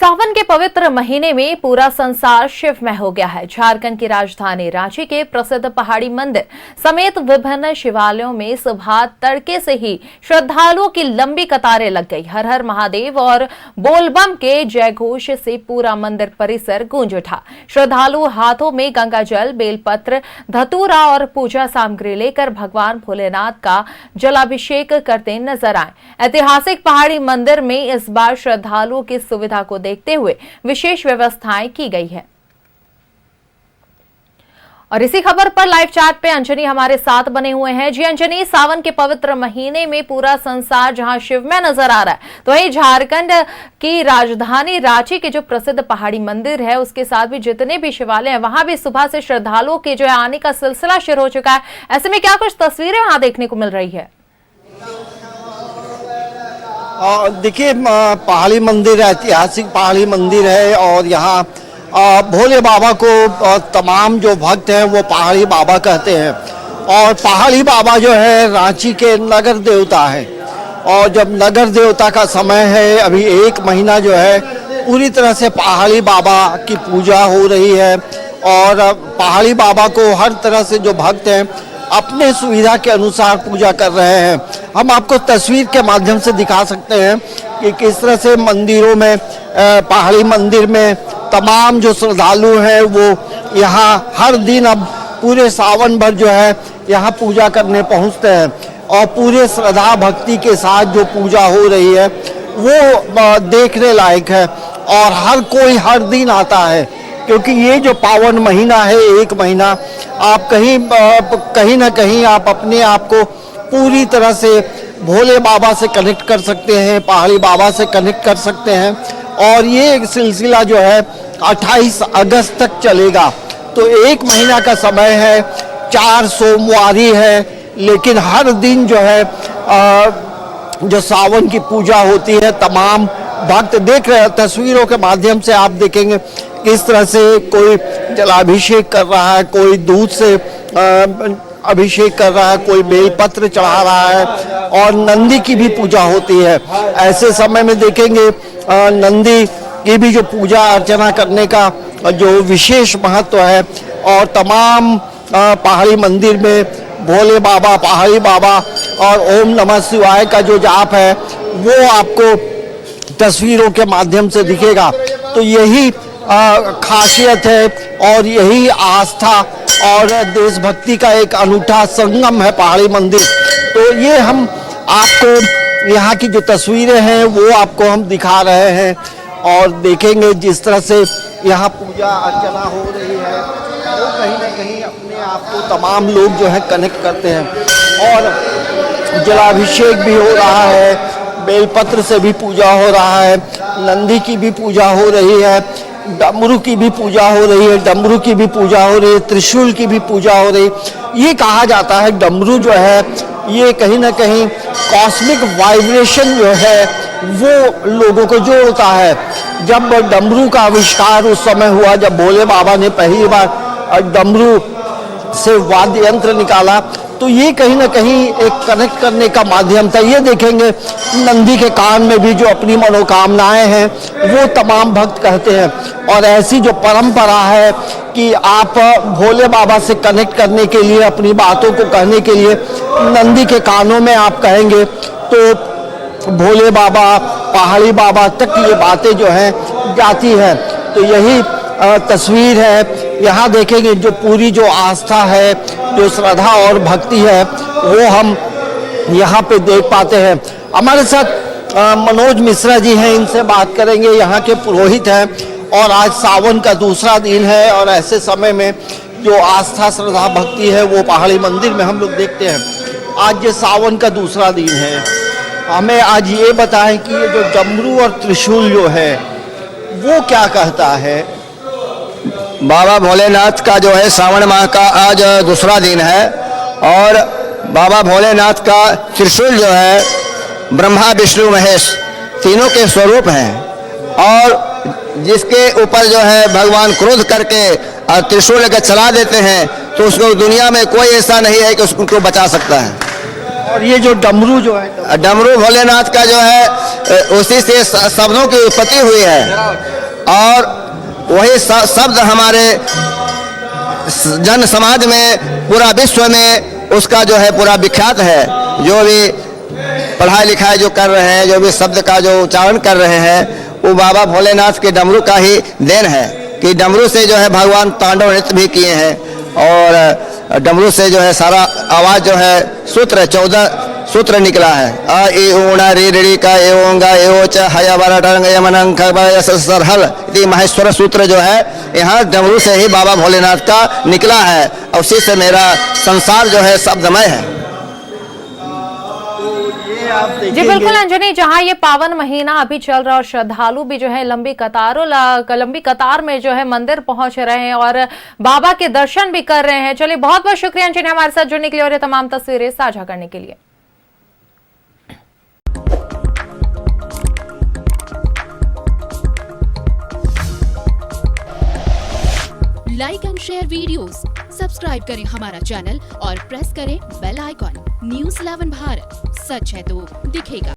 सावन के पवित्र महीने में पूरा संसार शिवमय हो गया है। झारखंड की राजधानी रांची के प्रसिद्ध पहाड़ी मंदिर समेत विभिन्न शिवालयों में सुबह तड़के से ही श्रद्धालुओं की लंबी कतारें लग गई। हर हर महादेव और बोलबम के जयघोष से पूरा मंदिर परिसर गूंज उठा। श्रद्धालु हाथों में गंगाजल, बेलपत्र, धतूरा और पूजा सामग्री लेकर भगवान भोलेनाथ का जलाभिषेक करते नजर आए। ऐतिहासिक पहाड़ी मंदिर में इस बार श्रद्धालुओं की सुविधा को देखते हुए विशेष व्यवस्थाएं की गई है। और इसी खबर पर लाइव चैट पे अंजनी हमारे साथ बने हुए हैं। जी अंजनी, सावन के पवित्र महीने में पूरा संसार जहां शिवमय नजर आ रहा है, तो वहीं झारखंड की राजधानी रांची के जो प्रसिद्ध पहाड़ी मंदिर है उसके साथ भी जितने भी शिवालय हैं वहां भी सुबह से श्रद्धालुओं के जो है आने का सिलसिला शुरू हो चुका है। ऐसे में क्या कुछ तस्वीरें वहां देखने को मिल रही है? देखिए, पहाड़ी मंदिर ऐतिहासिक पहाड़ी मंदिर है और यहाँ भोले बाबा को तमाम जो भक्त हैं वो पहाड़ी बाबा कहते हैं। और पहाड़ी बाबा जो है रांची के नगर देवता है और जब नगर देवता का समय है, अभी 1 महीना जो है पूरी तरह से पहाड़ी बाबा की पूजा हो रही है। और पहाड़ी बाबा को हर तरह से जो भक्त हैं अपने सुविधा के अनुसार पूजा कर रहे हैं। हम आपको तस्वीर के माध्यम से दिखा सकते हैं कि किस तरह से मंदिरों में, पहाड़ी मंदिर में तमाम जो श्रद्धालु हैं वो यहाँ हर दिन अब पूरे सावन भर जो है यहाँ पूजा करने पहुँचते हैं। और पूरे श्रद्धा भक्ति के साथ जो पूजा हो रही है वो देखने लायक है और हर कोई हर दिन आता है, क्योंकि ये जो पावन महीना है, 1 महीना, आप कहीं ना कहीं आप अपने आप को पूरी तरह से भोले बाबा से कनेक्ट कर सकते हैं, पहाड़ी बाबा से कनेक्ट कर सकते हैं। और ये सिलसिला जो है 28 अगस्त तक चलेगा। तो 1 महीना का समय है, 4 सोमवारी है, लेकिन हर दिन जो है जो सावन की पूजा होती है, तमाम भक्त देख रहे हैं। तस्वीरों के माध्यम से आप देखेंगे किस तरह से कोई जलाभिषेक कर रहा है, कोई दूध से अभिषेक कर रहा है, कोई बेलपत्र चढ़ा रहा है और नंदी की भी पूजा होती है। ऐसे समय में देखेंगे नंदी की भी जो पूजा अर्चना करने का जो विशेष महत्व है। और तमाम पहाड़ी मंदिर में भोले बाबा, पहाड़ी बाबा और ओम नमः शिवाय का जो जाप है वो आपको तस्वीरों के माध्यम से दिखेगा। तो यही खासियत है और यही आस्था और देशभक्ति का एक अनूठा संगम है पहाड़ी मंदिर। तो ये हम आपको यहाँ की जो तस्वीरें हैं वो आपको हम दिखा रहे हैं और देखेंगे जिस तरह से यहाँ पूजा अर्चना हो रही है वो कहीं ना कहीं अपने आप को तमाम लोग जो है कनेक्ट करते हैं। और जलाभिषेक भी हो रहा है, बेलपत्र से भी पूजा हो रहा है, नंदी की भी पूजा हो रही है, डमरू की भी पूजा हो रही है, डमरू की भी पूजा हो रही है, त्रिशूल की भी पूजा हो रही है। ये कहा जाता है डमरू जो है ये कहीं ना कहीं कॉस्मिक वाइब्रेशन जो है वो लोगों को जोड़ता है। जब डमरू का आविष्कार उस समय हुआ जब भोले बाबा ने पहली बार डमरू से वाद्य यंत्र निकाला, तो ये कहीं ना कहीं एक कनेक्ट करने का माध्यम था। ये देखेंगे नंदी के कान में भी जो अपनी मनोकामनाएं हैं वो तमाम भक्त कहते हैं। और ऐसी जो परंपरा है कि आप भोले बाबा से कनेक्ट करने के लिए, अपनी बातों को कहने के लिए नंदी के कानों में आप कहेंगे तो भोले बाबा, पहाड़ी बाबा तक ये बातें जो हैं जाती हैं। तो यही तस्वीर है। यहाँ देखेंगे जो पूरी जो आस्था है, जो श्रद्धा और भक्ति है वो हम यहाँ पे देख पाते हैं। हमारे साथ मनोज मिश्रा जी हैं, इनसे बात करेंगे। यहाँ के पुरोहित हैं और आज सावन का दूसरा दिन है और ऐसे समय में जो आस्था, श्रद्धा, भक्ति है वो पहाड़ी मंदिर में हम लोग देखते हैं। आज ये सावन का दूसरा दिन है। हमें आज ये बताएं कि ये जो डमरू और त्रिशूल जो है वो क्या कहता है? बाबा भोलेनाथ का जो है सावन माह का आज दूसरा दिन है और बाबा भोलेनाथ का त्रिशूल जो है ब्रह्मा, विष्णु, महेश तीनों के स्वरूप हैं। और जिसके ऊपर जो है भगवान क्रोध करके त्रिशूल लेकर चला देते हैं तो उसको दुनिया में कोई ऐसा नहीं है कि उसको बचा सकता है। और ये जो डमरू जो है, डमरू भोलेनाथ का जो है उसी से शब्दों की उत्पत्ति हुई है और वही शब्द हमारे जन समाज में पूरा विश्व में उसका जो है पूरा विख्यात है। जो भी पढ़ाई लिखाई जो कर रहे हैं, जो भी शब्द का जो उच्चारण कर रहे हैं, वो बाबा भोलेनाथ के डमरू का ही देन है कि डमरू से जो है भगवान तांडव नृत्य भी किए हैं और डमरू से जो है सारा आवाज जो है सूत्र 14 सूत्र निकला है। अ इ उ ण रि ऋ का ए ओंगा ए ओ च हय वर टंग यमनं ख ब स सर हल इति महेश्वर सूत्र जो है यहाँ डमरू से ही बाबा भोलेनाथ का निकला है और उसी से मेरा संसार जो है शब्दमय है। जी बिल्कुल अंजनी, जहां ये पावन महीना अभी चल रहा और श्रद्धालु भी जो है लंबी कतार में जो है मंदिर पहुंच रहे हैं और बाबा के दर्शन भी कर रहे हैं। चलिए बहुत बहुत शुक्रिया अंजनी हमारे साथ जुड़ने के लिए और ये तमाम तस्वीरें साझा करने के लिए। Like and share videos, subscribe करें हमारा चैनल और प्रेस करें बेल आइकॉन। न्यूज़ 11 भारत, सच है तो दिखेगा।